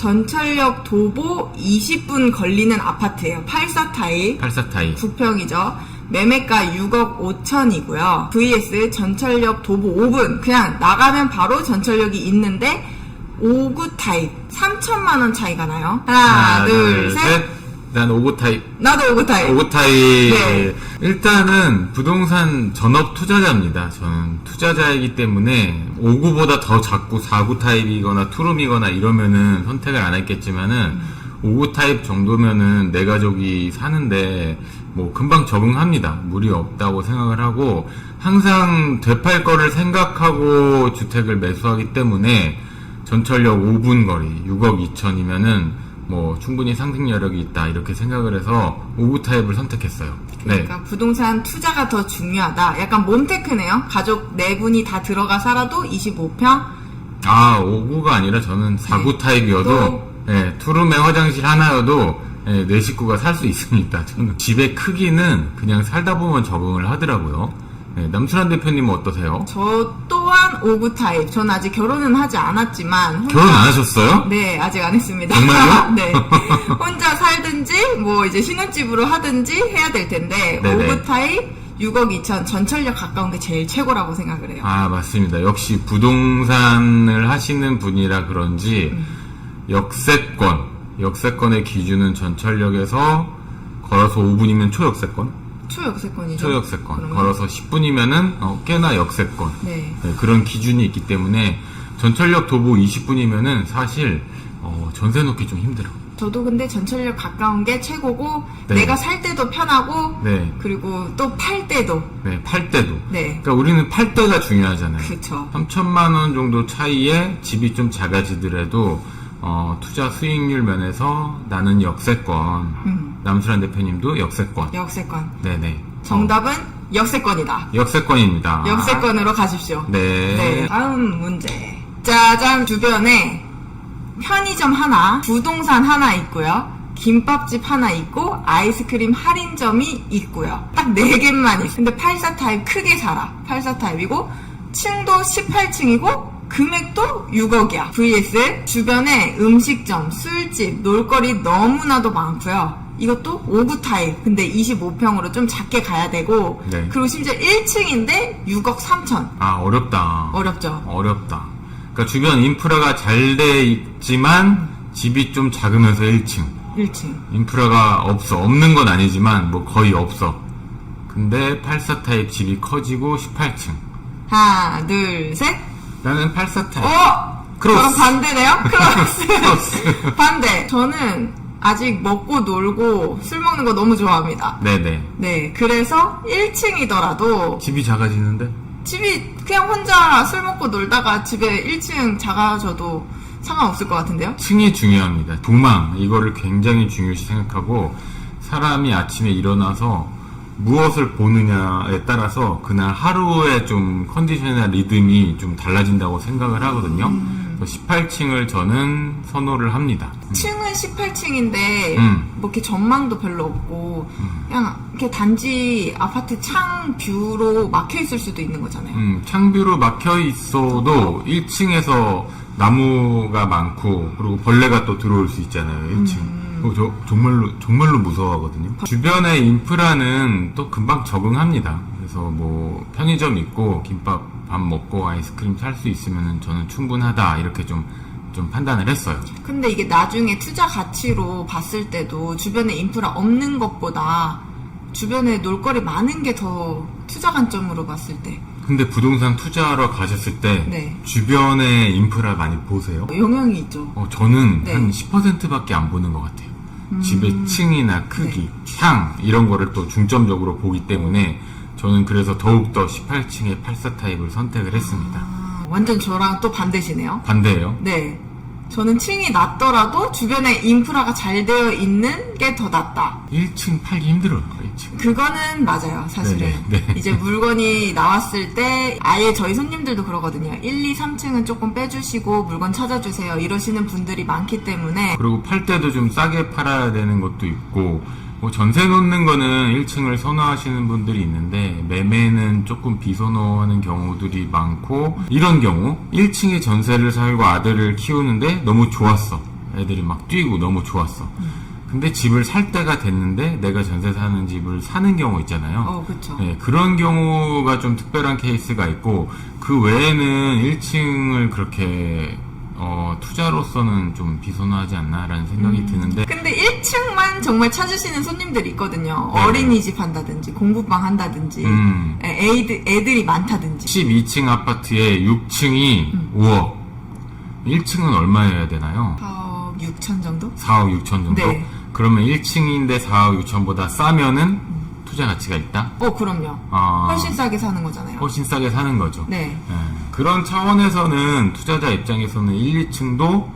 전철역 도보 20분 걸리는 아파트예요. 84타입. 84타입. 9평이죠. 매매가 6억 5천이고요. vs 전철역 도보 5분. 그냥 나가면 바로 전철역이 있는데 5구 타입 3천만 원 차이가 나요. 하나, 둘, 셋. 난 5구 타입. 나도 5구 타입. 5구 타입. 네. 일단은 부동산 전업 투자자입니다. 저는 투자자이기 때문에 5구보다 더 작고 4구 타입이거나 투룸이거나 이러면은 선택을 안 했겠지만은 5구 타입 정도면은 내 가족이 사는데 뭐 금방 적응합니다. 무리 없다고 생각을 하고 항상 되팔 거를 생각하고 주택을 매수하기 때문에 전철역 5분 거리 6억 2천이면은 뭐 충분히 상승 여력이 있다 이렇게 생각을 해서 5구 타입을 선택했어요. 그러니까 네. 부동산 투자가 더 중요하다. 약간 몸테크네요. 가족 4분이 다 들어가 살아도 25평. 아 5구가 아니라 저는 4구 타입이어도 네, 투룸에 화장실 하나여도 네, 내 식구가 살 수 있습니다. 저는 집의 크기는 그냥 살다 보면 적응을 하더라고요. 네, 남순환 대표님은 어떠세요? 저 또한 5구 타입. 저는 아직 결혼은 하지 않았지만 결혼 안 하셨어요? 네, 아직 안 했습니다. 정말요? 네. 혼자 살든지 뭐 이제 신혼집으로 하든지 해야 될 텐데 네네. 5구 타입 6억 2천 전철역 가까운 게 제일 최고라고 생각을 해요. 아 맞습니다. 역시 부동산을 하시는 분이라 그런지 역세권의 기준은 전철역에서 걸어서 5분이면 초역세권? 초역세권이죠. 초역세권. 그러면? 걸어서 10분이면은 꽤나 역세권. 네. 네, 그런 기준이 있기 때문에 전철역 도보 20분이면은 사실 전세 놓기 좀 힘들어. 저도 근데 전철역 가까운 게 최고고 네. 내가 살 때도 편하고 네. 그리고 또 팔 때도 네, 팔 때도. 네. 그러니까 우리는 팔 때가 중요하잖아요. 그쵸. 3천만 원 정도 차이에 집이 좀 작아지더라도 투자 수익률 면에서 나는 역세권. 남수란 대표님도 역세권. 역세권. 네네. 정답은 역세권이다. 역세권입니다. 역세권으로 가십시오. 네. 네. 다음 문제. 짜잔. 주변에 편의점 하나, 부동산 하나 있고요. 김밥집 하나 있고 아이스크림 할인점이 있고요. 딱 4개만 있어. 근데 84 타입 크게 살아. 84 타입이고 층도 18층이고 금액도 6억이야. vs 주변에 음식점, 술집, 놀거리 너무나도 많고요. 이것도 5구 타입. 근데 25평으로 좀 작게 가야 되고 네. 그리고 심지어 1층인데 6억 3천. 아, 어렵다. 어렵죠. 어렵다. 그러니까 주변 인프라가 잘 돼 있지만 집이 좀 작으면서 1층. 1층. 인프라가 없는 건 아니지만 뭐 거의 없어. 근데 84 타입 집이 커지고 18층. 하나, 둘, 셋. 나는 84 타입. 그럼 크로스. 반대네요? 크로스. 크로스. 반대. 저는 아직 먹고 놀고 술 먹는 거 너무 좋아합니다. 네네. 네. 그래서 1층이더라도 집이 작아지는데? 집이 그냥 혼자 술 먹고 놀다가 집에 1층 작아져도 상관없을 것 같은데요? 층이 중요합니다. 도망 이거를 굉장히 중요시 생각하고 사람이 아침에 일어나서 무엇을 보느냐에 따라서 그날 하루의 좀 컨디션이나 리듬이 좀 달라진다고 생각을 하거든요. 18층을 저는 선호를 합니다. 층은 18층인데 뭐 이렇게 전망도 별로 없고 그냥 이렇게 단지 아파트 창 뷰로 막혀 있을 수도 있는 거잖아요. 창뷰로 막혀 있어도 1층에서 나무가 많고 그리고 벌레가 또 들어올 수 있잖아요. 1층. 저 정말로 무서워하거든요. 주변의 인프라는 또 금방 적응합니다. 그래서 뭐 편의점 있고 김밥 밥 먹고 아이스크림 살 수 있으면 저는 충분하다 이렇게 좀 판단을 했어요. 근데 이게 나중에 투자 가치로 봤을 때도 주변에 인프라 없는 것보다 주변에 놀거리 많은 게 더 투자 관점으로 봤을 때. 근데 부동산 투자하러 가셨을 때 네. 주변에 인프라 많이 보세요? 영향이 있죠. 저는 네. 한 10%밖에 안 보는 것 같아요. 집의 층이나 크기, 향 이런 거를 또 중점적으로 보기 때문에 저는 그래서 더욱더 18층의 84 타입을 선택을 했습니다. 완전 저랑 또 반대시네요. 반대예요? 네. 저는 층이 낮더라도 주변에 인프라가 잘 되어 있는 게 더 낫다. 1층 팔기 힘들어요. 1층. 그거는 맞아요, 사실은. 네네, 네. 이제 물건이 나왔을 때 아예 저희 손님들도 그러거든요. 1, 2, 3층은 조금 빼주시고 물건 찾아주세요. 이러시는 분들이 많기 때문에. 그리고 팔 때도 좀 싸게 팔아야 되는 것도 있고 뭐 전세 놓는 거는 1층을 선호하시는 분들이 있는데 매매는 조금 비선호하는 경우들이 많고 이런 경우 1층에 전세를 살고 아들을 키우는데 너무 좋았어. 애들이 막 뛰고 너무 좋았어. 근데 집을 살 때가 됐는데 내가 전세 사는 집을 사는 경우 있잖아요. 그쵸. 네, 그런 경우가 좀 특별한 케이스가 있고 그 외에는 1층을 그렇게 투자로서는 좀 비선호하지 않나라는 생각이 드는데 근데 1층만 정말 찾으시는 손님들이 있거든요. 네네. 어린이집 한다든지 공부방 한다든지 애들이 많다든지 12층 아파트에 6층이 5억 1층은 얼마여야 되나요? 4억 6천 정도? 4억 6천 정도? 네. 그러면 1층인데 4억 6천보다 싸면은 투자 가치가 있다? 그럼요. 아, 훨씬 싸게 사는 거잖아요. 훨씬 싸게 사는 거죠. 네. 그런 차원에서는 투자자 입장에서는 1, 2층도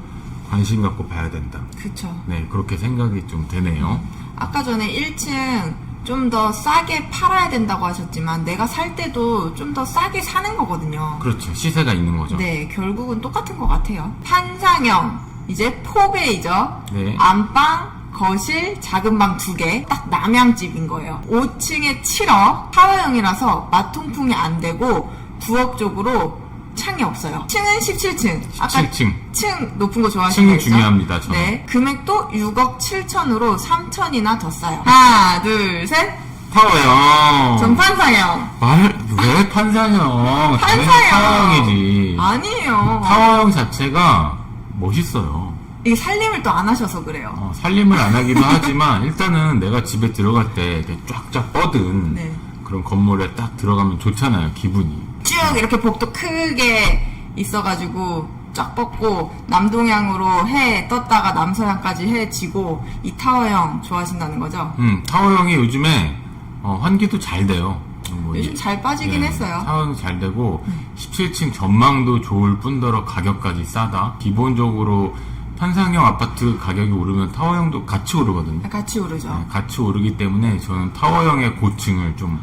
관심 갖고 봐야 된다. 그쵸. 네, 그렇게 생각이 좀 되네요. 아까 전에 1층 좀 더 싸게 팔아야 된다고 하셨지만 내가 살 때도 좀 더 싸게 사는 거거든요. 그렇죠. 시세가 있는 거죠. 네, 결국은 똑같은 것 같아요. 판상형, 이제 4베이죠. 네. 안방, 거실, 작은 방 2개, 딱 남양집인 거예요. 5층에 7억, 타워형이라서 마통풍이 안 되고 부엌 쪽으로 창이 없어요. 층은 17층. 아까 17층. 층 높은 거 좋아하시는 층이 거 있죠? 중요합니다, 저는. 네, 금액도 6억 7천으로 3천이나 더 싸요. 하나, 둘, 셋. 타워형. 전 판상형. 왜 판상형? 판상형. 타워형이지. 아니에요. 타워형 자체가 멋있어요. 이게 살림을 또 안 하셔서 그래요. 살림을 안 하기도 하지만 일단은 내가 집에 들어갈 때 이렇게 쫙쫙 뻗은 네. 그런 건물에 딱 들어가면 좋잖아요, 기분이. 쭉 이렇게 복도 크게 있어가지고 쫙 뻗고 남동향으로 해 떴다가 남서향까지 해 지고 이 타워형 좋아하신다는 거죠? 타워형이 요즘에 환기도 잘 돼요. 요즘 잘 빠지긴 했어요. 타워형이 잘 되고 17층 전망도 좋을 뿐더러 가격까지 싸다. 기본적으로 판상형 아파트 가격이 오르면 타워형도 같이 오르거든요. 같이 오르죠. 네, 같이 오르기 때문에 저는 타워형의 고층을 좀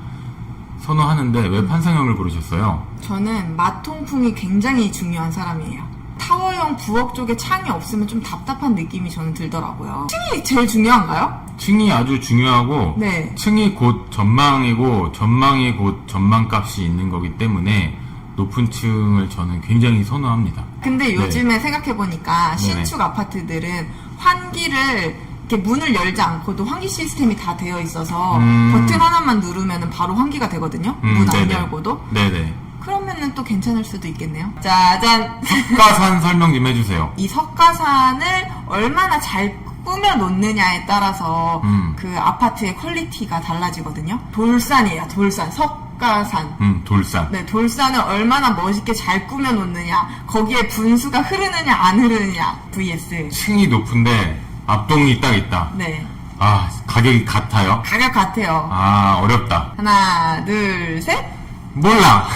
선호하는데 왜 판상형을 고르셨어요? 저는 마통풍이 굉장히 중요한 사람이에요. 타워형 부엌 쪽에 창이 없으면 좀 답답한 느낌이 저는 들더라고요. 층이 제일 중요한가요? 층이 아주 중요하고 네. 층이 곧 전망이고 전망이 곧 전망값이 있는 거기 때문에 높은 층을 저는 굉장히 선호합니다. 근데 요즘에 생각해보니까 신축 아파트들은 환기를 이렇게 문을 열지 않고도 환기 시스템이 다 되어 있어서 버튼 하나만 누르면 바로 환기가 되거든요. 문 안 열고도. 네네. 그러면은 또 괜찮을 수도 있겠네요. 짜잔! 석가산 설명 좀 해주세요. 이 석가산을 얼마나 잘 꾸며 놓느냐에 따라서 그 아파트의 퀄리티가 달라지거든요. 돌산이에요, 돌산. 석가산. 돌산. 네, 돌산을 얼마나 멋있게 잘 꾸며 놓느냐, 거기에 분수가 흐르느냐, 안 흐르느냐, vs. 층이 높은데 앞동이 딱 있다. 네. 아, 가격이 같아요? 가격 같아요. 아, 어렵다. 하나, 둘, 셋. 몰라.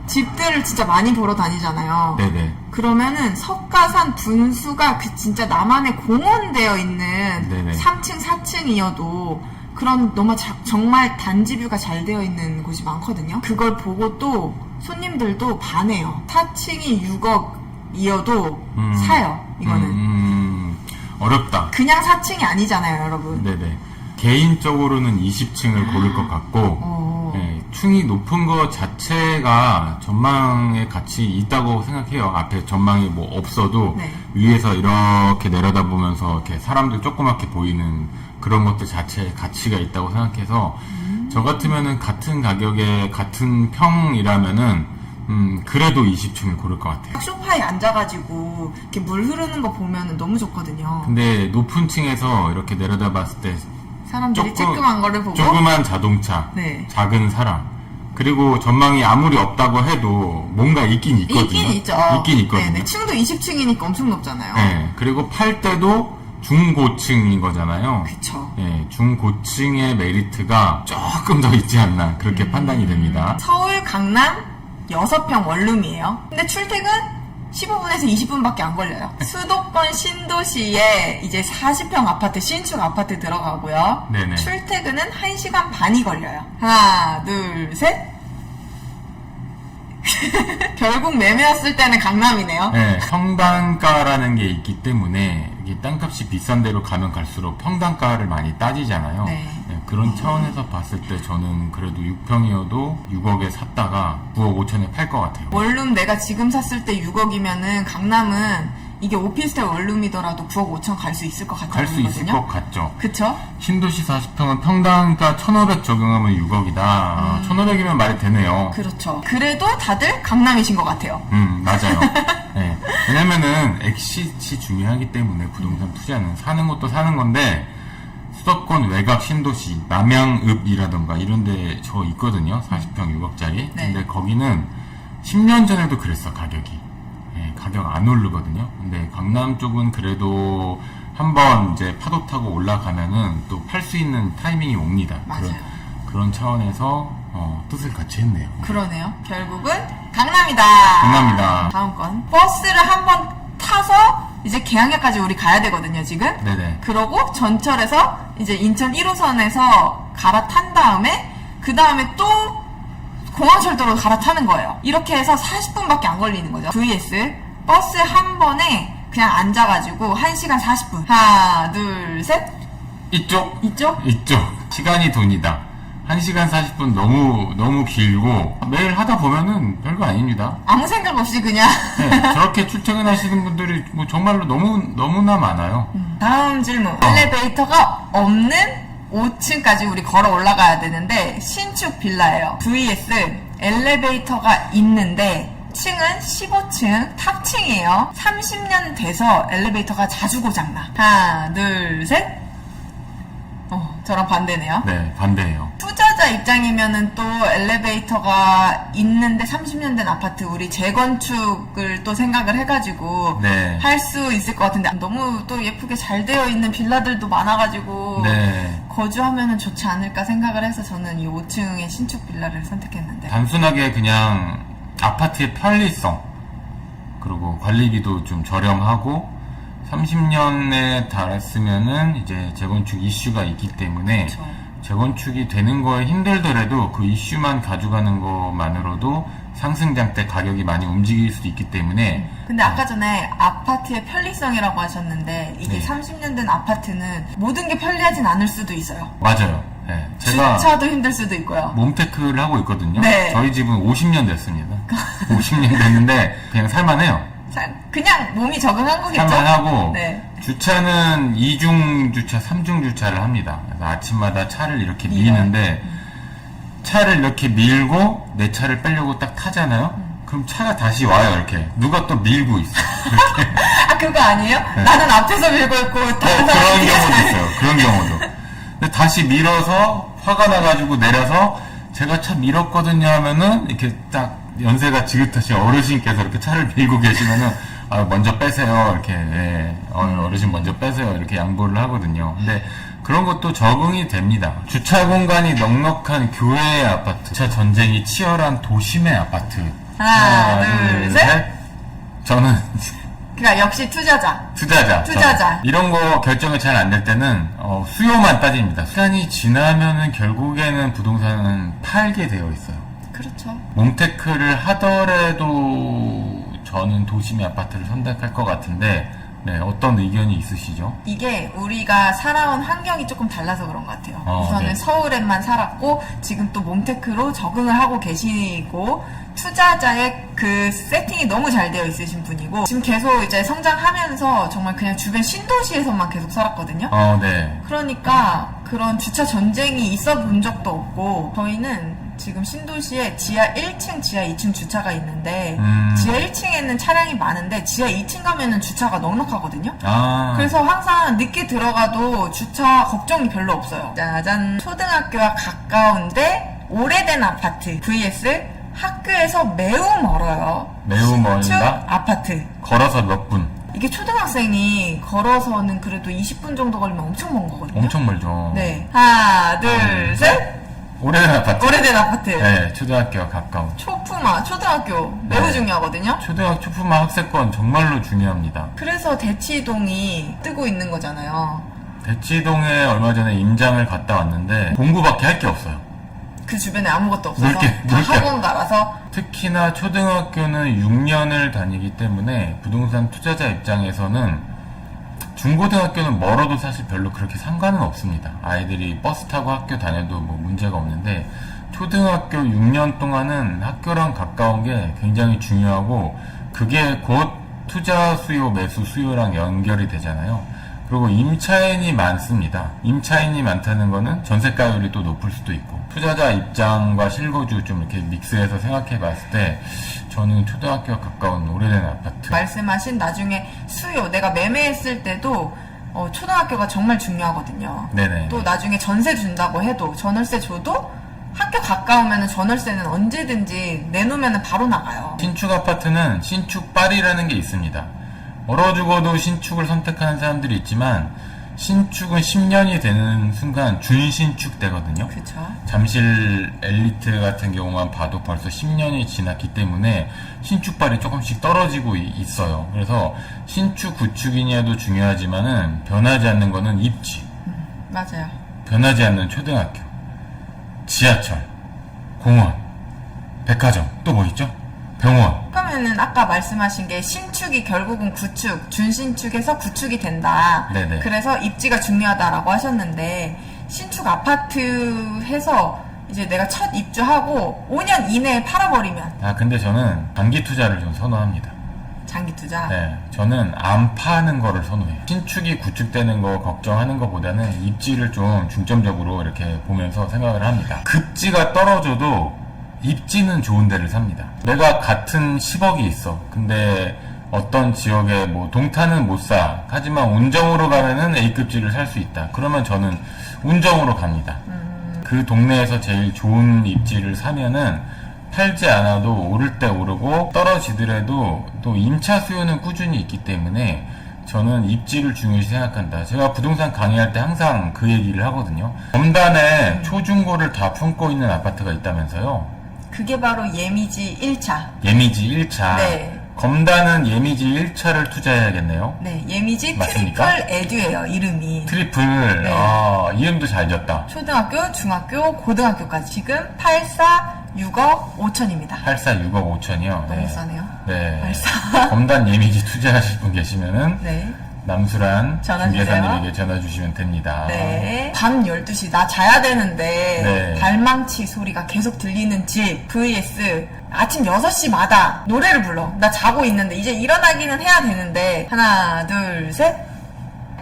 집들을 진짜 많이 보러 다니잖아요. 네네. 그러면은 석가산 분수가 그 진짜 나만의 공원되어 있는 네네. 3층, 4층이어도 그런 너무 정말 단지뷰가 잘 되어 있는 곳이 많거든요. 그걸 보고 또 손님들도 반해요. 4층이 6억이어도 사요. 이거는. 어렵다. 그냥 4층이 아니잖아요, 여러분. 네네. 개인적으로는 20층을 고를 것 같고, 네, 층이 높은 것 자체가 전망의 가치 있다고 생각해요. 앞에 전망이 뭐 없어도 네. 위에서 이렇게 내려다보면서 이렇게 사람들 조그맣게 보이는 그런 것들 자체에 가치가 있다고 생각해서 저 같으면은 같은 가격에 같은 평이라면은 그래도 20층을 고를 것 같아요. 소파에 앉아가지고 이렇게 물 흐르는 거 보면 너무 좋거든요. 근데 높은 층에서 이렇게 내려다봤을 때 사람들이 쬐끔한 거를 보고 조그만 자동차, 네. 작은 사람, 그리고 전망이 아무리 없다고 해도 뭔가 있긴 있거든요. 있긴 있죠. 있긴 있거든요. 네, 층도 20층이니까 엄청 높잖아요. 네, 그리고 팔 때도 중고층인 거잖아요. 그쵸. 네, 중고층의 메리트가 조금 더 있지 않나 그렇게 판단이 됩니다. 서울, 강남 6평 원룸이에요. 근데 출퇴근 15분에서 20분밖에 안 걸려요. 수도권 신도시에 이제 40평 아파트, 신축 아파트 들어가고요. 네네. 출퇴근은 1시간 반이 걸려요. 하나, 둘, 셋. 결국 매매였을 때는 강남이네요. 네, 평당가라는 게 있기 때문에 이게 땅값이 비싼 데로 가면 갈수록 평당가를 많이 따지잖아요. 네. 네, 그런 차원에서 봤을 때 저는 그래도 6평이어도 6억에 샀다가 9억 5천에 팔 것 같아요. 원룸 내가 지금 샀을 때 6억이면은 강남은 이게 오피스텔 원룸이더라도 9억 5천 갈 수 있을 것 같아요. 갈 수 있을 것 같죠. 그쵸? 신도시 40평은 평당가 1,500 적용하면 6억이다. 1,500이면 말이 되네요. 그렇죠. 그래도 다들 강남이신 것 같아요. 맞아요. 네. 왜냐면은 엑시트 중요하기 때문에 부동산 투자는 사는 것도 사는 건데, 수도권 외곽 신도시, 남양읍이라던가 이런 데 저 있거든요. 40평 6억짜리. 네. 근데 거기는 10년 전에도 그랬어, 가격이. 예, 가격 안 오르거든요. 근데 강남 쪽은 그래도 한번 이제 파도 타고 올라가면은 또 팔 수 있는 타이밍이 옵니다. 맞아요. 그런 차원에서 뜻을 같이 했네요. 그러네요. 결국은 강남이다. 강남이다. 다음 건 버스를 한번 타서 이제 개항역까지 우리 가야 되거든요, 지금. 네네. 그러고 전철에서 이제 인천 1호선에서 갈아탄 다음에 그 다음에 또 공항철도로 갈아타는 거예요. 이렇게 해서 40분밖에 안 걸리는 거죠. vs 버스 한 번에 그냥 앉아가지고 1시간 40분. 하나, 둘, 셋. 이쪽. 이쪽? 시간이 돈이다. 1시간 40분 너무 길고 매일 하다 보면은 별거 아닙니다. 아무 생각 없이 그냥. 네, 저렇게 출퇴근하시는 분들이 뭐 정말로 너무나 많아요. 다음 질문. 엘리베이터가 없는 5층까지 우리 걸어 올라가야 되는데 신축 빌라예요. vs 엘리베이터가 있는데 층은 15층 탑층이에요. 30년 돼서 엘리베이터가 자주 고장나. 하나, 둘, 셋. 저랑 반대네요. 네, 반대예요. 투자자 입장이면은 또 엘리베이터가 있는데 30년 된 아파트 우리 재건축을 또 생각을 해가지고 네. 할 수 있을 것 같은데 너무 또 예쁘게 잘 되어 있는 빌라들도 많아가지고 네. 거주하면은 좋지 않을까 생각을 해서 저는 이 5층의 신축 빌라를 선택했는데 단순하게 그냥 아파트의 편리성, 그리고 관리비도 좀 저렴하고 30년에 달았으면은 이제 재건축 이슈가 있기 때문에 그쵸. 재건축이 되는 거에 힘들더라도 그 이슈만 가져가는 것만으로도 상승장 때 가격이 많이 움직일 수도 있기 때문에. 근데 아까 전에 아파트의 편리성이라고 하셨는데 이게 네. 30년 된 아파트는 모든 게 편리하진 않을 수도 있어요. 맞아요. 네, 제가 주차도 힘들 수도 있고요. 몸테크를 하고 있거든요. 네. 저희 집은 50년 됐습니다. 50년 됐는데 그냥 살만해요. 그냥 몸이 적응한 거겠죠? 살만하고 네. 주차는 2중 주차, 3중 주차를 합니다. 그래서 아침마다 차를 이렇게 밀는데 차를 이렇게 밀고 내 차를 빼려고 딱 타잖아요. 그럼 차가 다시 와요. 이렇게 누가 또 밀고 있어. 이렇게. 아 그거 아니에요? 네. 나는 앞에서 밀고 있고 다른 그런 사람이 경우도 있어요. 그런 경우도. 근데 다시 밀어서 화가 나가지고 내려서 제가 차 밀었거든요 하면은 이렇게 딱 연세가 지긋하신 어르신께서 이렇게 차를 밀고 계시면은 먼저 빼세요. 이렇게 어르신 먼저 빼세요. 이렇게 양보를 하거든요. 근데 그런 것도 적응이 됩니다. 주차 공간이 넉넉한 교외의 아파트, 주차 전쟁이 치열한 도심의 아파트. 하나, 둘, 셋. 저는 그러니까 역시 투자자. 투자자. 이런 거 결정이 잘 안 될 때는 수요만 따집니다. 시간이 지나면은 결국에는 부동산은 팔게 되어 있어요. 그렇죠. 몽테크를 하더라도 저는 도심의 아파트를 선택할 것 같은데, 네, 어떤 의견이 있으시죠? 이게 우리가 살아온 환경이 조금 달라서 그런 것 같아요. 우선은 네. 서울에만 살았고 지금 또 몽테크로 적응을 하고 계시고 투자자의 그 세팅이 너무 잘 되어 있으신 분이고 지금 계속 이제 성장하면서 정말 그냥 주변 신도시에서만 계속 살았거든요. 네. 그러니까 그런 주차 전쟁이 있어 본 적도 없고 저희는 지금 신도시에 지하 1층, 지하 2층 주차가 있는데 지하 1층에는 차량이 많은데 지하 2층 가면은 주차가 넉넉하거든요. 그래서 항상 늦게 들어가도 주차 걱정이 별로 없어요. 짜잔. 초등학교와 가까운데 오래된 아파트 vs 학교에서 매우 멀어요. 매우 멀다? 아파트. 걸어서 몇 분? 이게 초등학생이 걸어서는 그래도 20분 정도 걸리면 엄청 먼 거거든요. 엄청 멀죠. 네. 하나, 둘, 셋. 오래된 아파트. 오래된 아파트. 네, 초등학교와 가까운. 초품화, 초등학교 매우 네. 중요하거든요. 초등학교 초품화 학세권 정말로 중요합니다. 그래서 대치동이 뜨고 있는 거잖아요. 대치동에 얼마 전에 임장을 갔다 왔는데 공부밖에 할 게 없어요. 그 주변에 아무것도 없어서 넓게. 다 학원 갈아서. 특히나 초등학교는 6년을 다니기 때문에 부동산 투자자 입장에서는 중고등학교는 멀어도 사실 별로 그렇게 상관은 없습니다. 아이들이 버스 타고 학교 다녀도 뭐 문제가 없는데 초등학교 6년 동안은 학교랑 가까운 게 굉장히 중요하고 그게 곧 투자 수요, 매수 수요랑 연결이 되잖아요. 그리고 임차인이 많습니다. 임차인이 많다는 거는 전세가율이 또 높을 수도 있고, 투자자 입장과 실거주 좀 이렇게 믹스해서 생각해 봤을 때 저는 초등학교와 가까운 오래된 아파트. 말씀하신 나중에 수요, 내가 매매했을 때도 초등학교가 정말 중요하거든요. 네네. 또 나중에 전세 준다고 해도, 전월세 줘도 학교 가까우면 전월세는 언제든지 내놓으면 바로 나가요. 신축 아파트는 신축빨이라는 게 있습니다. 얼어 죽어도 신축을 선택하는 사람들이 있지만, 신축은 10년이 되는 순간 준신축 되거든요. 그쵸. 잠실 엘리트 같은 경우만 봐도 벌써 10년이 지났기 때문에 신축발이 조금씩 떨어지고 있어요. 그래서 신축, 구축이냐도 중요하지만은 변하지 않는 거는 입지. 맞아요. 변하지 않는 초등학교, 지하철, 공원, 백화점, 또 뭐 있죠? 병원. 그러면은 아까 말씀하신 게 신축이 결국은 구축, 준신축에서 구축이 된다. 네네. 그래서 입지가 중요하다라고 하셨는데, 신축 아파트 해서 이제 내가 첫 입주하고 5년 이내에 팔아버리면 근데 저는 단기 투자를 좀 선호합니다. 장기 투자. 네, 저는 안 파는 거를 선호해요. 신축이 구축되는 거 걱정하는 것보다는 입지를 좀 중점적으로 이렇게 보면서 생각을 합니다. 급지가 떨어져도 입지는 좋은 데를 삽니다. 내가 같은 10억이 있어. 근데 어떤 지역에 뭐 동탄은 못 사. 하지만 운정으로 가면은 A급지를 살 수 있다. 그러면 저는 운정으로 갑니다. 그 동네에서 제일 좋은 입지를 사면은 팔지 않아도 오를 때 오르고 떨어지더라도 또 임차 수요는 꾸준히 있기 때문에 저는 입지를 중요시 생각한다. 제가 부동산 강의할 때 항상 그 얘기를 하거든요. 검단에 초중고를 다 품고 있는 아파트가 있다면서요. 그게 바로 예미지 1차. 예미지 1차. 네. 검단은 예미지 1차를 투자해야겠네요. 네, 예미지 맞습니까? 트리플 에듀예요, 이름이. 트리플. 네. 이름도 잘 졌다. 초등학교, 중학교, 고등학교까지 지금 84, 6억 5천입니다. 84, 6억 5천이요. 너무 싸네요. 네. 84. 검단 예미지 투자하실 분 계시면은 네. 남수란 전화 주세요. 중개사님에게 전화 주시면 됩니다. 네. 밤 12시 나 자야 되는데 네. 발망치 소리가 계속 들리는 집 vs 아침 6시마다 노래를 불러. 나 자고 있는데 이제 일어나기는 해야 되는데 하나 둘 셋.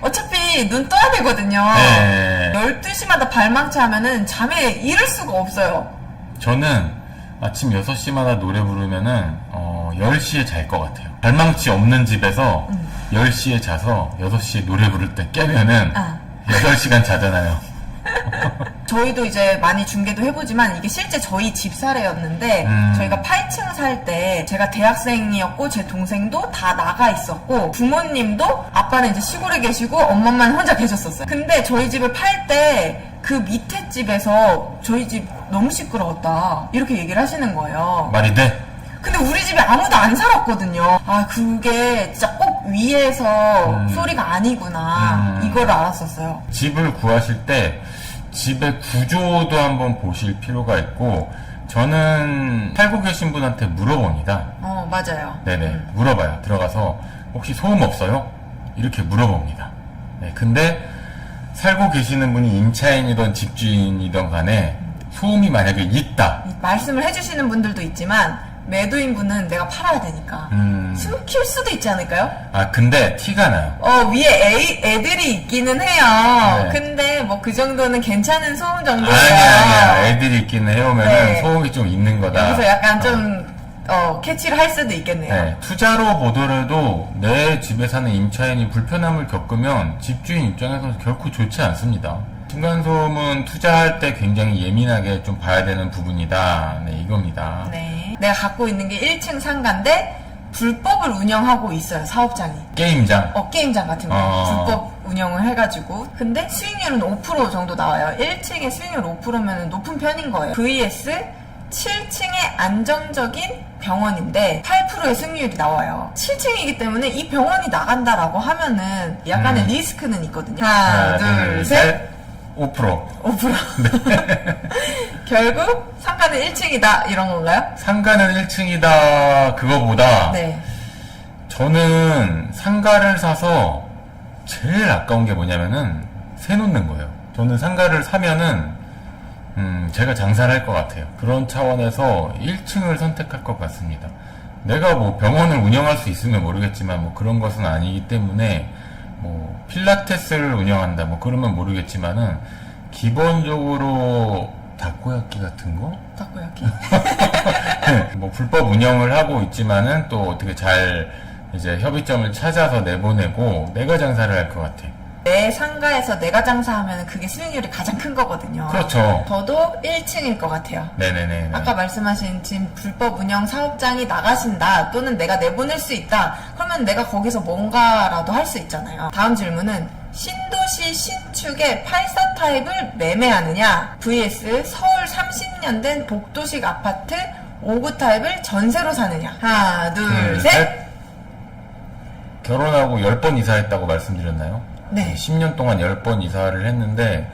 어차피 눈 떠야 되거든요. 네. 12시마다 발망치 하면은 잠에 이를 수가 없어요. 저는 아침 6시마다 노래 부르면은 10시에 잘 것 같아요. 발망치 없는 집에서 10시에 자서 6시에 노래 부를 때 깨면은 8시간 자잖아요. 저희도 이제 많이 중개도 해보지만 이게 실제 저희 집 사례였는데 저희가 8층 살 때 제가 대학생이었고 제 동생도 다 나가 있었고 부모님도 아빠는 이제 시골에 계시고 엄마만 혼자 계셨었어요. 근데 저희 집을 팔 때 그 밑에 집에서 저희 집 너무 시끄러웠다 이렇게 얘기를 하시는 거예요. 말이 돼? 근데 우리 집에 아무도 안 살았거든요. 그게 진짜 꼭 위에서 소리가 아니구나 이걸 알았었어요. 집을 구하실 때 집의 구조도 한번 보실 필요가 있고, 저는 살고 계신 분한테 물어봅니다. 맞아요. 네네, 물어봐요. 들어가서 혹시 소음 없어요? 이렇게 물어봅니다. 네, 근데 살고 계시는 분이 임차인이든 집주인이든 간에 소음이 만약에 있다. 말씀을 해주시는 분들도 있지만 매도인 분은 내가 팔아야 되니까 숨길 수도 있지 않을까요? 근데 티가 나요. 위에 애들이 있기는 해요. 네. 근데 뭐 그 정도는 괜찮은 소음 정도예요. 아니야. 애들이 있기는 해오면은 네. 소음이 좀 있는 거다. 여기서 약간 좀 캐치를 할 수도 있겠네요. 네, 투자로 보더라도 내 집에 사는 임차인이 불편함을 겪으면 집주인 입장에서 결코 좋지 않습니다. 층간소음은 투자할 때 굉장히 예민하게 좀 봐야 되는 부분이다. 네, 이겁니다. 네. 내가 갖고 있는 게 1층 상가인데 불법을 운영하고 있어요, 사업장이. 게임장. 게임장 같은 거. 불법 운영을 해가지고. 근데 수익률은 5% 정도 나와요. 1층에 수익률 5%면 높은 편인 거예요. vs 7층의 안정적인 병원인데 8%의 수익률이 나와요. 7층이기 때문에 이 병원이 나간다라고 하면은 약간의 리스크는 있거든요. 하나, 둘, 셋. 5%. 5%. 네. 결국 상가는 1층이다 이런 건가요? 상가는 1층이다 그거보다 네. 저는 상가를 사서 제일 아까운 게 뭐냐면은 새 놓는 거예요. 저는 상가를 사면은 제가 장사를 할 것 같아요. 그런 차원에서 1층을 선택할 것 같습니다. 내가 뭐 병원을 운영할 수 있으면 모르겠지만 뭐 그런 것은 아니기 때문에 뭐 필라테스를 운영한다 뭐 그러면 모르겠지만은 기본적으로 다코야끼 같은 거? 타코야키? 뭐 불법 운영을 하고 있지만은 또 어떻게 잘 이제 협의점을 찾아서 내보내고 내가 장사를 할 것 같아. 내 상가에서 내가 장사하면 그게 수익률이 가장 큰 거거든요. 그렇죠. 저도 1층일 것 같아요. 네네네. 아까 말씀하신 지금 불법 운영 사업장이 나가신다 또는 내가 내보낼 수 있다 그러면 내가 거기서 뭔가라도 할 수 있잖아요. 다음 질문은 신도시 신축의 84 타입을 매매하느냐 vs 서울 30년 된 복도식 아파트 59 타입을 전세로 사느냐. 하나 둘 셋. 결혼하고 10번 이사했다고 말씀드렸나요? 네. 10년 동안 10번 이사를 했는데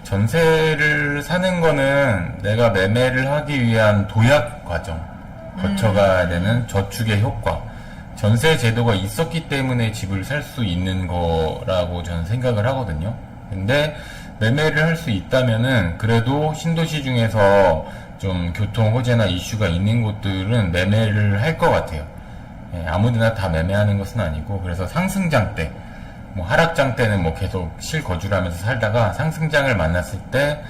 전세를 사는 거는 내가 매매를 하기 위한 도약 과정 거쳐가야 되는 저축의 효과 전세 제도가 있었기 때문에 집을 살 수 있는 거라고 저는 생각을 하거든요. 근데 매매를 할 수 있다면은 그래도 신도시 중에서 좀 교통 호재나 이슈가 있는 곳들은 매매를 할 것 같아요. 예, 아무데나 다 매매하는 것은 아니고 그래서 상승장 때 뭐 하락장 때는 뭐 계속 실거주를 하면서 살다가 상승장을 만났을 때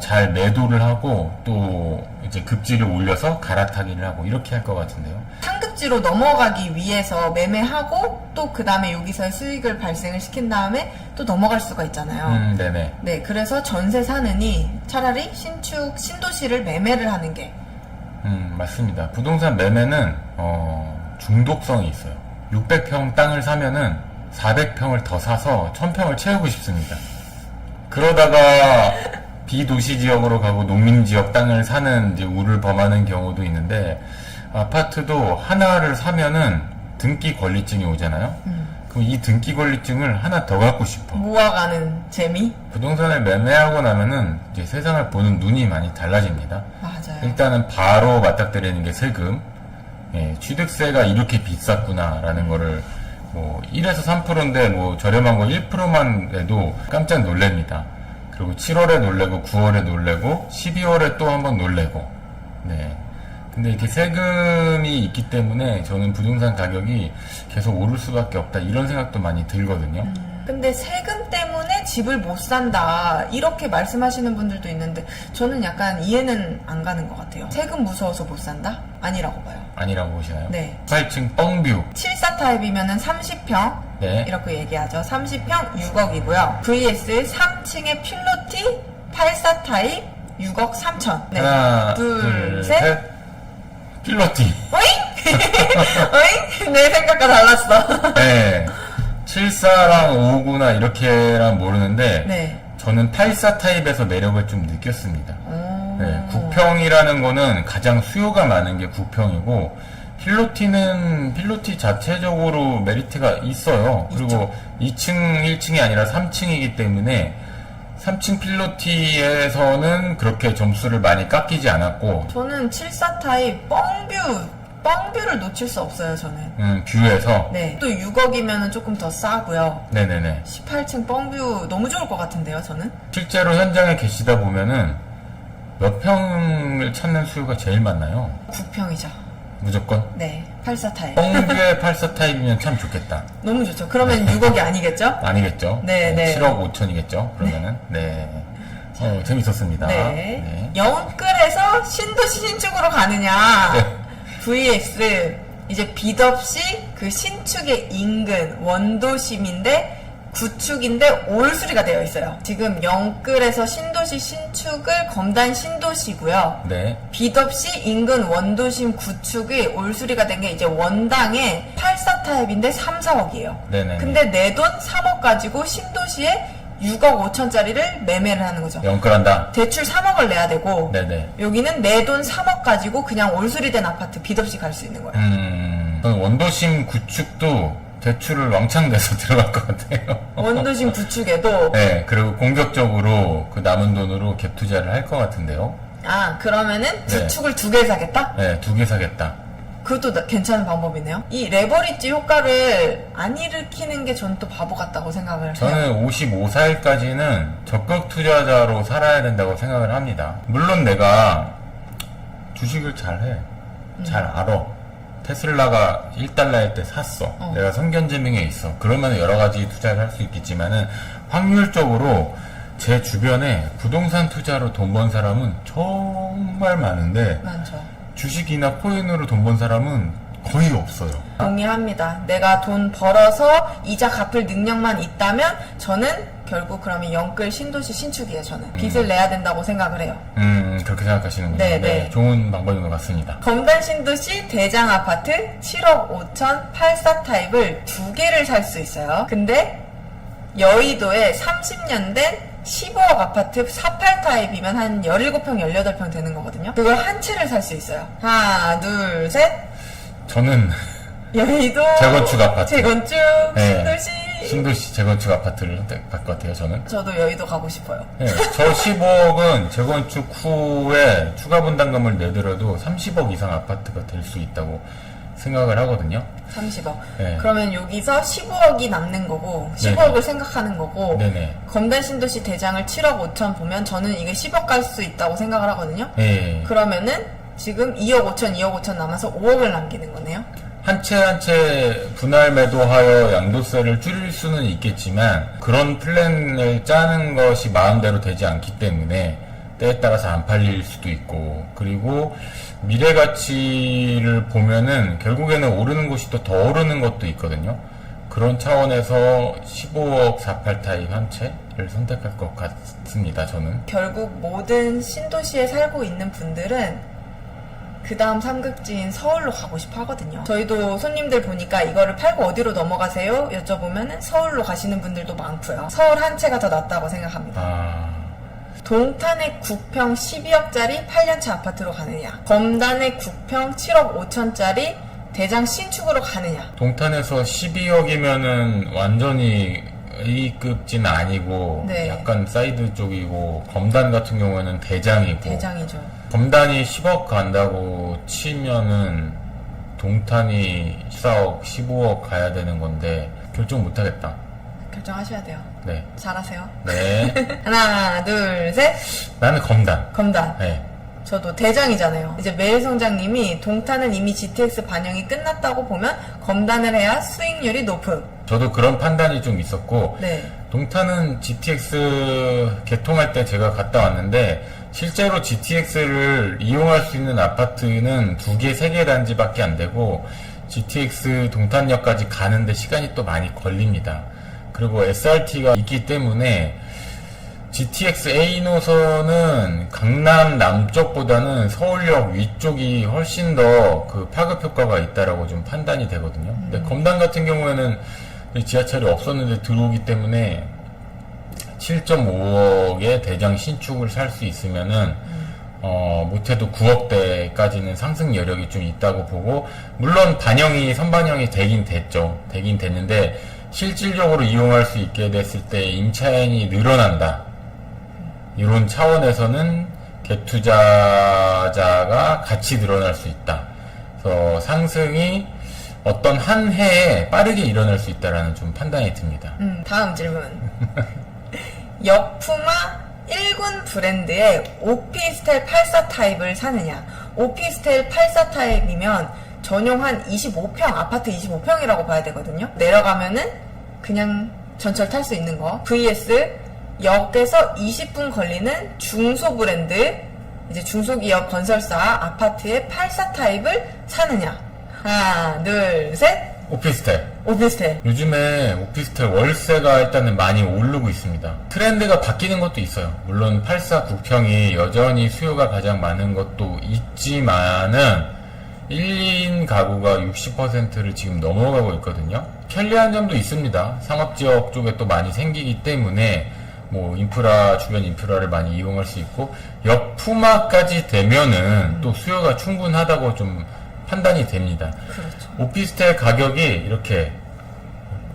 잘 매도를 하고 또 이제 급지를 올려서 갈아타기를 하고 이렇게 할 것 같은데요. 상급지로 넘어가기 위해서 매매하고 또 그 다음에 여기서 수익을 발생을 시킨 다음에 또 넘어갈 수가 있잖아요. 네네. 네, 그래서 전세 사느니 차라리 신축 신도시를 매매를 하는 게 맞습니다. 부동산 매매는 중독성이 있어요. 600평 땅을 사면은 400평을 더 사서 1000평을 채우고 싶습니다. 그러다가 비도시 지역으로 가고 농림 지역 땅을 사는 이제 우를 범하는 경우도 있는데 아파트도 하나를 사면은 등기 권리증이 오잖아요. 그럼 이 등기 권리증을 하나 더 갖고 싶어. 모아가는 재미? 부동산을 매매하고 나면은 이제 세상을 보는 눈이 많이 달라집니다. 맞아요. 일단은 바로 맞닥뜨리는 게 세금. 예, 취득세가 이렇게 비쌌구나라는 거를 뭐 1에서 3%인데 뭐 저렴한 거 1%만 해도 깜짝 놀랍니다. 그리고 7월에 놀래고 9월에 놀래고 12월에 또 한번 놀래고. 네. 근데 이렇게 세금이 있기 때문에 저는 부동산 가격이 계속 오를 수밖에 없다 이런 생각도 많이 들거든요. 근데 세금 때문에 집을 못 산다 이렇게 말씀하시는 분들도 있는데 저는 약간 이해는 안 가는 것 같아요. 세금 무서워서 못 산다? 아니라고 봐요. 아니라고 보시나요? 네. 8층 뻥뷰. 74 타입이면은 30평 네. 이렇게 얘기하죠. 30평 6억이고요. vs 3층의 필로티 84 타입 6억 3천. 네. 하나, 둘, 셋. 필로티. 어잉? 어잉? 내 생각과 달랐어. 네. 74랑 59나 이렇게랑 모르는데 네. 저는 84 타입에서 매력을 좀 느꼈습니다. 오. 네, 9평이라는 거는 가장 수요가 많은 게 9평이고 필로티는 필로티 자체적으로 메리트가 있어요. 그리고 2층, 1층이 아니라 3층이기 때문에 3층 필로티에서는 그렇게 점수를 많이 깎이지 않았고 저는 74 타입 뻥뷰를 놓칠 수 없어요, 저는. 뷰에서 네. 또 6억이면 조금 더 싸고요. 네네네. 18층 뻥뷰 너무 좋을 것 같은데요, 저는? 실제로 현장에 계시다 보면은 몇 평을 찾는 수요가 제일 많나요? 9평이죠. 무조건? 네. 84 타입. 뻥뷰의 84 타입이면 참 좋겠다. 너무 좋죠. 그러면 6억이 아니겠죠? 아니겠죠? 네, 네. 7억 5천이겠죠? 그러면은. 네. 재밌었습니다. 네. 영끌에서 신도시 신축으로 가느냐. 네. vs 이제 빚없이 그 신축의 인근 원도심인데 구축인데 올수리가 되어 있어요. 지금 영끌에서 신도시 신축을 검단 신도시고요. 네. 빚없이 인근 원도심 구축이 올수리가 된 게 이제 원당에 84 타입인데 3, 4억이에요. 네네. 근데 내 돈 3억 가지고 신도시에 6억 5천짜리를 매매를 하는 거죠. 영끌한다. 대출 3억을 내야 되고 네네. 여기는 내 돈 3억 가지고 그냥 올수리된 아파트 빚없이 갈 수 있는 거예요. 저는 원도심 구축도 대출을 왕창 내서 들어갈 것 같아요. 원도심 구축에도 네, 그리고 공격적으로 그 남은 돈으로 갭 투자를 할 것 같은데요. 그러면은 구축을 2개 사겠다? 네, 2개 사겠다. 그것도 괜찮은 방법이네요. 이 레버리지 효과를 안 일으키는 게 저는 또 바보 같다고 생각을 해요. 저는 55살까지는 적극 투자자로 살아야 된다고 생각을 합니다. 물론 내가 주식을 잘해. 잘 알아. 테슬라가 1달러일 때 샀어. 내가 성견지명에 있어. 그러면 여러 가지 투자를 할 수 있겠지만은 확률적으로 제 주변에 부동산 투자로 돈 번 사람은 정말 많은데 많죠. 주식이나 코인으로 돈 번 사람은 거의 없어요. 동의합니다. 내가 돈 벌어서 이자 갚을 능력만 있다면 저는 결국 그러면 영끌 신도시 신축이에요. 저는 빚을 내야 된다고 생각을 해요. 그렇게 생각하시는군요. 네, 네. 좋은 방법인 것 같습니다. 검단 신도시 대장 아파트 7억 5천 84 타입을 2개를 살 수 있어요. 근데 여의도에 30년 된 15억 아파트 48 타입이면 한 17평, 18평 되는 거거든요. 그걸 한 채를 살 수 있어요. 하나, 둘, 셋. 저는 여의도 재건축 아파트. 재건축 네. 신도시. 신도시 재건축 아파트를 선택할 것 같아요, 저는. 저도 여의도 가고 싶어요. 네, 저 15억은 재건축 후에 추가 분담금을 내더라도 30억 이상 아파트가 될 수 있다고 생각을 하거든요. 30억. 네. 그러면 여기서 15억이 남는 거고 15억을 네네. 생각하는 거고 네네. 검단 신도시 대장을 7억 5천 보면 저는 이게 10억 갈 수 있다고 생각을 하거든요. 네. 그러면은 지금 2억 5천, 2억 5천 남아서 5억을 남기는 거네요. 한 채 한 채 분할 매도하여 양도세를 줄일 수는 있겠지만 그런 플랜을 짜는 것이 마음대로 되지 않기 때문에 때에 따라서 안 팔릴 수도 있고, 그리고 미래 가치를 보면은 결국에는 오르는 곳이 또 더 오르는 것도 있거든요. 그런 차원에서 15억 48 타입 한 채를 선택할 것 같습니다, 저는. 결국 모든 신도시에 살고 있는 분들은 그 다음 삼극지인 서울로 가고 싶어 하거든요. 저희도 손님들 보니까 이거를 팔고 어디로 넘어가세요? 여쭤보면 서울로 가시는 분들도 많고요. 서울 한 채가 더 낫다고 생각합니다. 동탄의 9평 12억짜리 8년차 아파트로 가느냐, 검단의 9평 7억 5천짜리 대장 신축으로 가느냐. 동탄에서 12억이면은 완전히 A급지는 아니고 네. 약간 사이드 쪽이고, 검단 같은 경우에는 대장이고, 대장이죠. 검단이 10억 간다고 치면은 동탄이 14억, 15억 가야 되는 건데 결정 못하겠다. 결정하셔야 돼요. 네. 잘하세요. 네. 하나, 둘, 셋. 나는 검단. 검단. 네. 저도 대장이잖아요. 이제 매일성장님이 동탄은 이미 GTX 반영이 끝났다고 보면 검단을 해야 수익률이 높음. 저도 그런 판단이 좀 있었고, 네. 동탄은 GTX 개통할 때 제가 갔다 왔는데 실제로 GTX를 이용할 수 있는 아파트는 2개, 3개 단지밖에 안 되고 GTX 동탄역까지 가는데 시간이 또 많이 걸립니다. 그리고 SRT가 있기 때문에 GTX A 노선은 강남 남쪽보다는 서울역 위쪽이 훨씬 더 그 파급 효과가 있다라고 좀 판단이 되거든요. 근데 검단 같은 경우에는 지하철이 없었는데 들어오기 때문에 7.5억의 대장 신축을 살 수 있으면은 못해도 9억대까지는 상승 여력이 좀 있다고 보고, 물론 선반영이 되긴 됐죠. 되긴 됐는데 실질적으로 이용할 수 있게 됐을 때 임차인이 늘어난다, 이런 차원에서는 갭투자자가 같이 늘어날 수 있다. 그래서 상승이 어떤 한 해에 빠르게 일어날 수 있다라는 좀 판단이 듭니다. 다음 질문. 여푸마 1군 브랜드의 오피스텔 84 타입을 사느냐. 오피스텔 84 타입이면 전용한 25평, 아파트 25평이라고 봐야 되거든요. 내려가면은 그냥 전철 탈 수 있는 거. vs 역에서 20분 걸리는 중소 브랜드, 이제 중소기업 건설사 아파트의 84 타입을 사느냐. 하나, 둘, 셋. 오피스텔. 오피스텔. 요즘에 오피스텔 월세가 일단은 많이 오르고 있습니다. 트렌드가 바뀌는 것도 있어요. 물론 84, 9평이 여전히 수요가 가장 많은 것도 있지만은 1인 가구가 60%를 지금 넘어가고 있거든요. 편리한 점도 있습니다. 상업지역 쪽에 또 많이 생기기 때문에 뭐 주변 인프라를 많이 이용할 수 있고, 역푸마까지 되면은 또 수요가 충분하다고 좀 판단이 됩니다. 그렇죠. 오피스텔 가격이 이렇게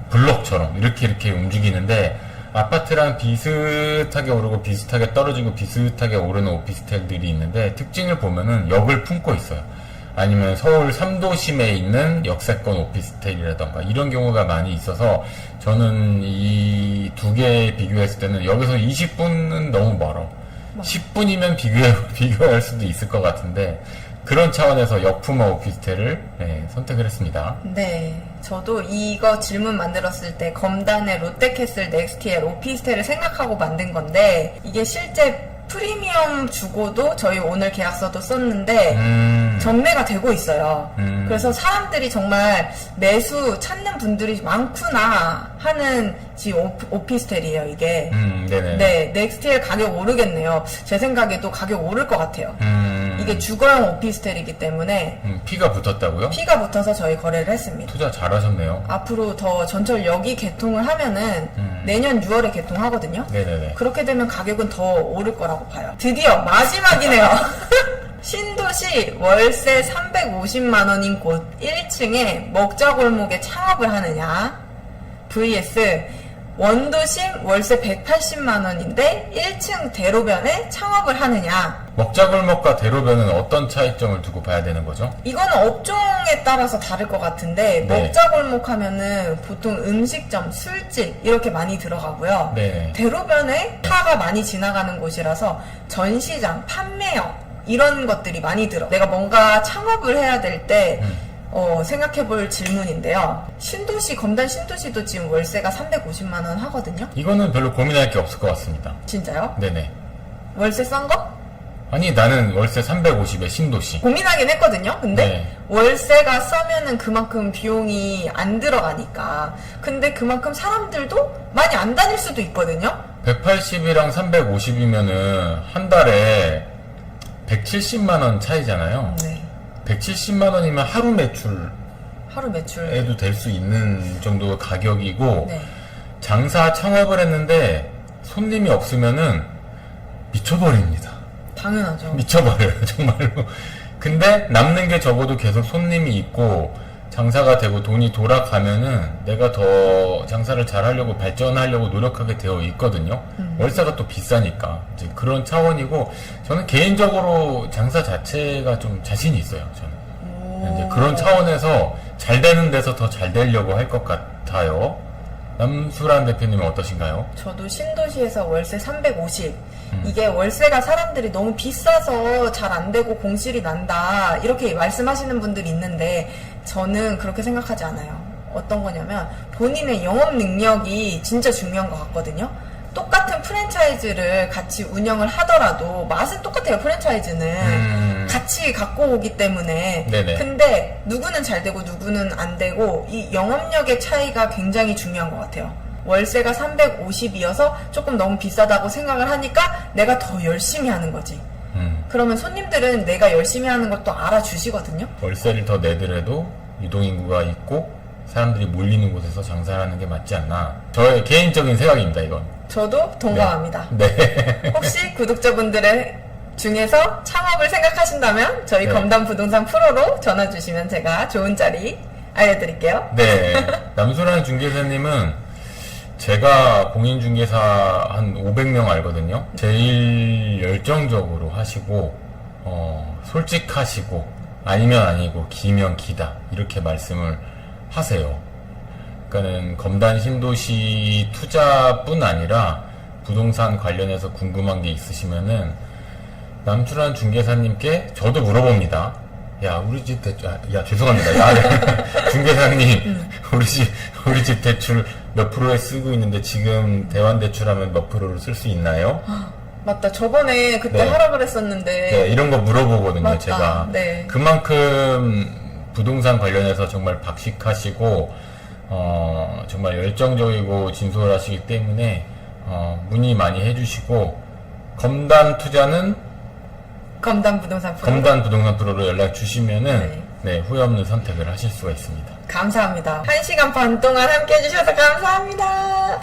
블록처럼 이렇게 움직이는데, 아파트랑 비슷하게 오르고 비슷하게 떨어지고 비슷하게 오르는 오피스텔들이 있는데, 특징을 보면은 역을 품고 있어요. 아니면 서울 3도심에 있는 역세권 오피스텔이라던가 이런 경우가 많이 있어서, 저는 이 두 개 비교했을 때는 여기서 20분은 너무 멀어. 10분이면 비교할 수도 있을 것 같은데, 그런 차원에서 역품화 오피스텔을 선택을 했습니다. 네, 저도 이거 질문 만들었을 때 검단의 롯데캐슬 넥스티엘 오피스텔을 생각하고 만든 건데 이게 실제 프리미엄 주고도 저희 오늘 계약서도 썼는데 전매가 되고 있어요. 그래서 사람들이 정말 매수 찾는 분들이 많구나 하는 오피스텔이에요, 이게. 네네. 네, 넥스티엘 가격 오르겠네요. 제 생각에도 가격 오를 것 같아요. 이게 주거용 오피스텔이기 때문에 피가 붙었다고요? 피가 붙어서 저희 거래를 했습니다. 투자 잘하셨네요. 앞으로 더 전철 여기 개통을 하면은 내년 6월에 개통하거든요. 네네네. 그렇게 되면 가격은 더 오를 거라고 봐요. 드디어 마지막이네요. 신도시 월세 350만 원인 곳 1층에 먹자골목에 창업을 하느냐 vs 원도심 월세 180만 원인데 1층 대로변에 창업을 하느냐. 먹자골목과 대로변은 어떤 차이점을 두고 봐야 되는 거죠? 이거는 업종에 따라서 다를 것 같은데 네. 먹자골목 하면은 보통 음식점, 술집 이렇게 많이 들어가고요. 네. 대로변에 차가 많이 지나가는 곳이라서 전시장, 판매업 이런 것들이 많이 들어. 내가 뭔가 창업을 해야 될 때 생각해볼 질문인데요. 신도시, 검단 신도시도 지금 월세가 350만 원 하거든요. 이거는 별로 고민할 게 없을 것 같습니다. 진짜요? 네네. 월세 싼 거? 아니 나는 월세 350에 신도시. 고민하긴 했거든요. 근데 네. 월세가 싸면은 그만큼 비용이 안 들어가니까. 근데 그만큼 사람들도 많이 안 다닐 수도 있거든요. 180이랑 350이면은 한 달에 170만 원 차이잖아요. 네. 170만 원이면 하루 매출에도 하루 매출. 될 수 있는 정도의 가격이고 네. 장사 창업을 했는데 손님이 없으면은 미쳐버립니다. 당연하죠. 미쳐버려요, 정말로. 근데 남는 게 적어도 계속 손님이 있고 장사가 되고 돈이 돌아가면은 내가 더 장사를 잘 하려고 발전하려고 노력하게 되어 있거든요. 월세가 또 비싸니까. 이제 그런 차원이고 저는 개인적으로 장사 자체가 좀 자신이 있어요, 저는. 이제 그런 차원에서 잘 되는 데서 더 잘 되려고 할 것 같아요. 남수란 대표님은 어떠신가요? 저도 신도시에서 월세 350. 이게 월세가 사람들이 너무 비싸서 잘 안 되고 공실이 난다. 이렇게 말씀하시는 분들이 있는데 저는 그렇게 생각하지 않아요. 어떤 거냐면 본인의 영업 능력이 진짜 중요한 것 같거든요. 똑같은 프랜차이즈를 같이 운영을 하더라도 맛은 똑같아요. 프랜차이즈는 같이 갖고 오기 때문에. 네네. 근데 누구는 잘 되고 누구는 안 되고 이 영업력의 차이가 굉장히 중요한 것 같아요. 월세가 350이어서 조금 너무 비싸다고 생각을 하니까 내가 더 열심히 하는 거지. 그러면 손님들은 내가 열심히 하는 것도 알아주시거든요. 월세를 더 내더라도 유동인구가 있고 사람들이 몰리는 곳에서 장사를 하는 게 맞지 않나. 저의 개인적인 생각입니다, 이건. 저도 동감합니다. 네. 혹시 구독자분들의 중에서 창업을 생각하신다면 저희 네. 검단 부동산 프로로 전화 주시면 제가 좋은 자리 알려드릴게요. 네. 남수란 중개사님은 제가 공인중개사 한 500명 알거든요. 제일 열정적으로 하시고 솔직하시고 아니면 아니고 기면 기다 이렇게 말씀을 하세요. 그러니까는 검단 신도시 투자뿐 아니라 부동산 관련해서 궁금한 게 있으시면은 남수란 중개사님께 저도 물어봅니다. 야, 우리 집 대출, 야, 죄송합니다. 야, 중개사님, 우리 집 대출 몇 프로에 쓰고 있는데 지금 대환 대출하면 몇 프로를 쓸 수 있나요? 맞다. 저번에 그때 네. 하라 그랬었는데. 네, 이런 거 물어보거든요, 맞다. 제가. 네. 그만큼 부동산 관련해서 정말 박식하시고, 정말 열정적이고 진솔하시기 때문에, 문의 많이 해주시고, 검단 투자는 검단 부동산 프로. 검단 부동산 프로로 연락 주시면은 네. 네, 후회 없는 선택을 하실 수가 있습니다. 감사합니다. 1시간 반 동안 함께 해주셔서 감사합니다.